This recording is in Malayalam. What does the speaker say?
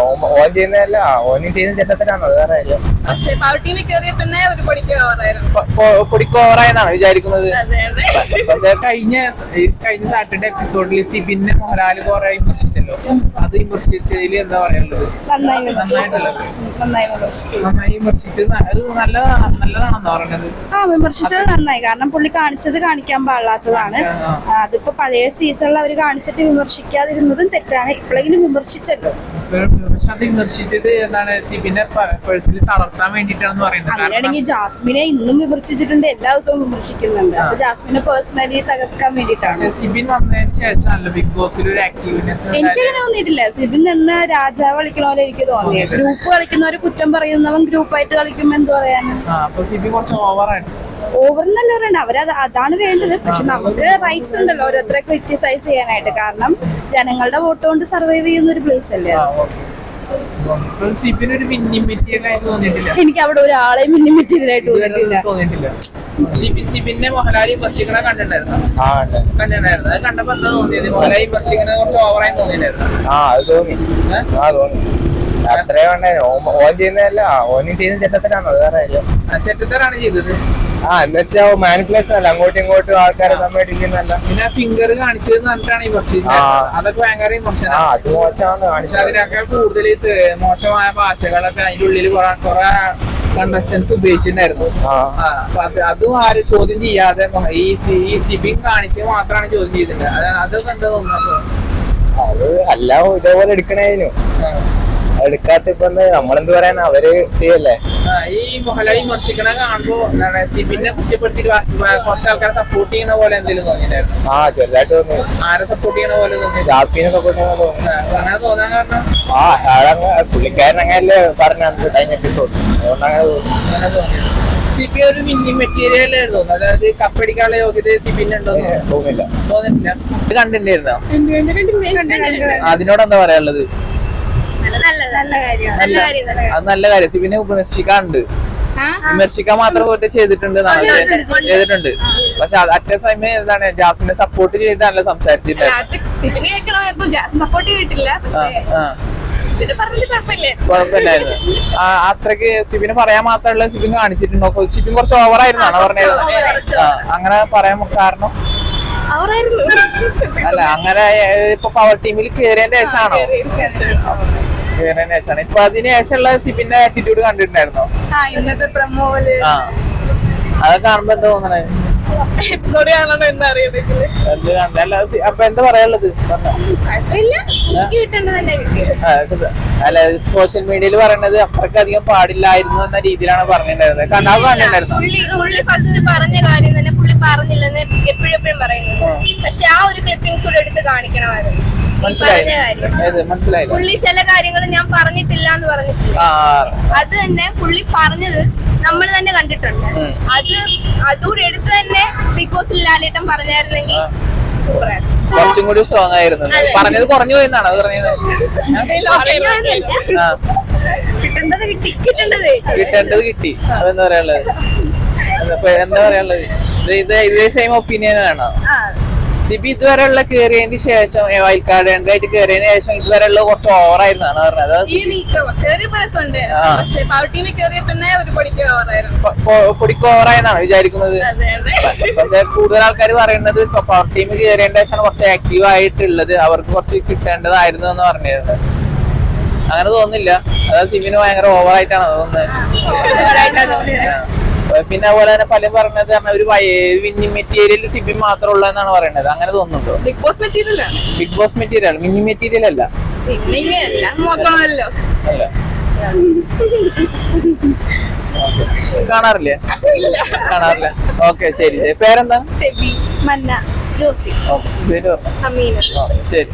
ഓൻ ചെയ്യുന്നതല്ല, ഓനും ചെയ്യുന്ന ചെറ്റത്തിനാണ്, അത് വേറെ കാര്യം. പക്ഷെ പവർ ടീമിൽ കയറിയ പിന്നെ ഒരു പൊടിക്ക് ഓവറായിരുന്നു. പൊടിക്ക് ഓവറായെന്നാണ് വിചാരിക്കുന്നത്. പക്ഷെ കഴിഞ്ഞ സാറ്റർഡേ എപ്പിസോഡിൽ സിബിനെ മോഹൻലാൽ കുറെ വിമർശിച്ചല്ലോ. അത് വിമർശിച്ചതിൽ എന്താ പറയാനുള്ളത്? നന്നായി വിമർശിച്ചത് അത് നല്ലതാണെന്ന് പറയുന്നത്. വിമർശിച്ചത് നന്നായി. കാരണം പുള്ളി കാണിച്ചത് കാണിക്കാൻ പാടില്ലാത്തതാണ്. അതിപ്പോ പഴയ സീസണിൽ അവര് കാണിച്ചിട്ട് വിമർശിക്കാതിരുന്നതും തെറ്റാണ്. ഇപ്പോഴെങ്കിലും വിമർശിച്ചല്ലോ. വിമർശിച്ചത് എന്താണ്? സിബിനെ പേഴ്സണലി തളർത്താൻ വേണ്ടിട്ടാണെന്ന് പറയുന്നത്. അങ്ങനെയാണെങ്കിൽ ജാസ്മിനെ ഇന്നും വിമർശിച്ചിട്ടുണ്ട്, എല്ലാ ദിവസവും വിമർശിക്കുന്നുണ്ട്. അപ്പൊ ജാസ്മിനെ പേഴ്സണലി തകർക്കാൻ വേണ്ടിയിട്ടാണ്. സിബിൻ വന്നതിന് ശേഷമല്ലോ ബിഗ് ബോസിൽ ഒരു ആക്റ്റീവ്നെസ്. എനിക്കങ്ങനെ തോന്നിയിട്ടില്ല. സിബിൻ നിന്ന് രാജാവ് കളിക്കണ പോലെ എനിക്ക് തോന്നിയത്. ഗ്രൂപ്പ് കളിക്കുന്നവരെ കുറ്റം പറയുന്നവൻ ഗ്രൂപ്പായിട്ട് കളിക്കുമ്പോ എന്ത് പറയാന്? അപ്പൊ സിബിൻ കുറച്ച് ഓവറായിട്ട്. ഓവറെന്നല്ല പറയണ്ട, അതാണ് വേണ്ടത്. പക്ഷെ നമുക്ക് റൈറ്റ്സ് ഉണ്ടല്ലോ ഓരോരുത്തരെ ക്രിറ്റിസൈസ് ചെയ്യാനായിട്ട്. കാരണം ജനങ്ങളുടെ വോട്ട് കൊണ്ട് സർവൈവ് ചെയ്യുന്ന ഒരു പ്ലേസ് അല്ലേ. എനിക്ക് അവിടെ ഒരാളെ മിന്നി മെറ്റീരിയൽ ആയിട്ട് തോന്നിയിട്ടില്ല. സിബിനെ മോഹൻലാൽ വിമർശിക്കണ കണ്ടിട്ടുണ്ടായിരുന്നു. അത് കണ്ടപ്പോ എന്താ തോന്നിയത്? മോഹൻലാൽ വിമർശിക്കണത് കുറച്ച് ഓവറായി തോന്നിയിട്ടായിരുന്നു. തോന്നി അത്രേ വേണ്ടേ. ഓൻ ചെയ്യുന്നതല്ല, ഓനും ചെയ്യുന്ന ചെറ്റത്തിനാണ്, അത് വേറെ കാര്യം. ചെറ്റത്തരാണ് ചെയ്തത്. എന്നുവെച്ചാ മാനിപ്പുലേഷൻ അല്ല, അങ്ങോട്ടും ഇങ്ങോട്ടും ആൾക്കാരെ തമ്മിടിക്കുന്നല്ല. പിന്നെ ഫിംഗർ കാണിച്ചത് പറഞ്ഞിട്ടാണ് വിമർശിച്ചത്. അതൊക്കെ ഭയങ്കര വിമർശനം. അത് മോശമാണ് കാണിച്ചത്. അതിനൊക്കെ കൂടുതൽ മോശമായ ഭാഷകളൊക്കെ അതിന്റെ ഉള്ളിൽ കുറെ കണ്ടസ്റ്റൻസ് ഉപയോഗിച്ചിട്ടുണ്ടായിരുന്നു. അതും ആരും ചോദ്യം ചെയ്യാതെ ഈ സിബിൻ കാണിച്ചത് മാത്രമാണ് ചോദ്യം ചെയ്തിട്ടുണ്ട്. അതൊക്കെ എന്താ തോന്നുന്നത്? അത് അല്ല ഇതേപോലെ എടുക്കണേനു എടുക്കാത്ത. ഇപ്പൊ നമ്മളെന്ത് പറയാനാ, അവര് ചെയ്യല്ലേ. ഈ മോഹൻലാൽ വിമർശിക്കണ കാണുമ്പോ സിബിനെ കുറ്റപ്പെടുത്തിട്ട് കുറച്ച് ആൾക്കാരെ സപ്പോർട്ട് ചെയ്യുന്ന പോലെ എന്തെങ്കിലും തോന്നിയിട്ടുണ്ടായിരുന്നു? ചെറുതായിട്ട് തോന്നി. ആരെ സപ്പോർട്ട് ചെയ്യണ പോലെ തോന്നി? ജാസ്മിനെ സപ്പോർട്ട് ചെയ്യുന്ന തോന്നി. അങ്ങനെ തോന്നാൻ കാരണം പുള്ളിക്കാരൻ അങ്ങനല്ലേ പറഞ്ഞ കഴിഞ്ഞ എപ്പിസോഡ്, അതുകൊണ്ട് അങ്ങനെ തോന്നി. സിബി ഒരു മിന്നി മെറ്റീരിയൽ തോന്നുന്നു. അതായത് കപ്പടിക്കാനുള്ള യോഗ്യത സിബിനുണ്ടോ? തോന്നില്ല. തോന്നിട്ടില്ല. ഇത് കണ്ടിട്ടുണ്ടായിരുന്നോ? അതിനോട് എന്താ പറയാനുള്ളത്? അത് നല്ല കാര്യം. സിബിനെ വിമർശിക്കാറുണ്ട്, വിമർശിക്കാൻ മാത്രം പോയിട്ട് ചെയ്തിട്ടുണ്ട്. പക്ഷെ അറ്റ സമയം എന്താണ് ജാസ്മിനെ സപ്പോർട്ട് ചെയ്തിട്ട് നല്ല സംസാരിച്ചിട്ടുണ്ടായിരുന്നു. കുഴപ്പമില്ലായിരുന്നു. അത്രക്ക് സിബിന് പറയാൻ മാത്രമുള്ള സിബിൻ കാണിച്ചിട്ടുണ്ടോ? സിബിൻ കുറച്ച് ഓവറായിരുന്നാണ് പറഞ്ഞത്. അങ്ങനെ പറയാൻ കാരണം അല്ല, അങ്ങനെ ഇപ്പൊ പവർ ടീമിൽ കയറിയതിന്റെ ശേഷമാണോ? കയറിയതിന് ശേഷമാണ്. ഇപ്പൊ അതിന് ശേഷമുള്ള സിബിന്റെ ആറ്റിറ്റ്യൂഡ് കണ്ടിട്ടുണ്ടായിരുന്നോ? അതൊക്കെ കാണുമ്പോ എന്താ തോന്നണേ? അപ്പൊ എന്താ പറയാനുള്ളത്? അല്ല, സോഷ്യൽ മീഡിയയിൽ പറയണത് അത്രക്കധികം പാടില്ലായിരുന്നു എന്ന രീതിയിലാണ് പറഞ്ഞിട്ടുണ്ടായിരുന്നത്. കണ്ണാവ് കണ്ടിട്ടുണ്ടായിരുന്നു. പുള്ളി ഫസ്റ്റ് പറഞ്ഞ കാര്യം തന്നെ പുള്ളി പറഞ്ഞില്ലെന്ന് എപ്പോഴും പറയുന്നത്. പക്ഷെ ആ ഒരു ക്ലിപ്പിംഗ്സ് കൂടെ എടുത്ത് കാണിക്കണമായിരുന്നു. മനസ്സിലായില്ല. പുള്ളി ചില കാര്യങ്ങൾ ഞാൻ പറഞ്ഞിട്ടില്ല എന്ന് പറഞ്ഞിട്ടില്ല. അത് തന്നെ പുള്ളി പറഞ്ഞത് നമ്മൾ തന്നെ കണ്ടിട്ടുണ്ട്. അതുകൂടെ എടുത്ത് തന്നെ ബിഗ് ബോസിൽ ലാലേട്ടൻ പറഞ്ഞായിരുന്നെങ്കിൽ സൂപ്പറായിരുന്നു. കുറച്ചും കൂടി സ്ട്രോങ് ആയിരുന്നു. പറഞ്ഞത് കുറഞ്ഞു പോയെന്നാണ് പറഞ്ഞത്. കിട്ടേണ്ടത് കിട്ടി. അതെന്താ പറയാനുള്ളത്? എന്താ പറയാനുള്ളത്? ഇതേ സെയിം ഒപ്പീനിയൻ ആണോ? സിബി ഇതുവരെയുള്ള കയറിയതിന് ശേഷം വൈൽഡ് കാർഡ് എൻട്രായിട്ട് കയറിയതിന് ശേഷം ഇതുവരെയുള്ള കുറച്ച് ഓവറായിരുന്നാണ് പറഞ്ഞത്. പൊടിക്ക് ഓവറായെന്നാണ് വിചാരിക്കുന്നത്. പക്ഷെ കൂടുതൽ ആൾക്കാർ പറയുന്നത് പവർ ടീം കയറിയതിന് ശേഷം കുറച്ച് ആക്റ്റീവ് ആയിട്ടുള്ളത്, അവർക്ക് കുറച്ച് കിട്ടേണ്ടതായിരുന്നു എന്ന് പറഞ്ഞത്. അങ്ങനെ തോന്നുന്നില്ല. അതായത് സിബിന് ഭയങ്കര ഓവറായിട്ടാണ് തോന്നുന്നത്. പിന്നെ അതുപോലെ തന്നെ പലരും പറഞ്ഞത് ഒരു വിന്നിംഗ് മെറ്റീരിയൽ സിബി മാത്രമേ ഉള്ളൂ എന്നാണ് പറയുന്നത്. അങ്ങനെ തോന്നുന്നുണ്ടോ? Bigg Boss material mini material അല്ല. കാണാറില്ലേ? ഓക്കെ, ശരി. പേരെന്താ? മന്ന ജോസി. പേര് ശരി.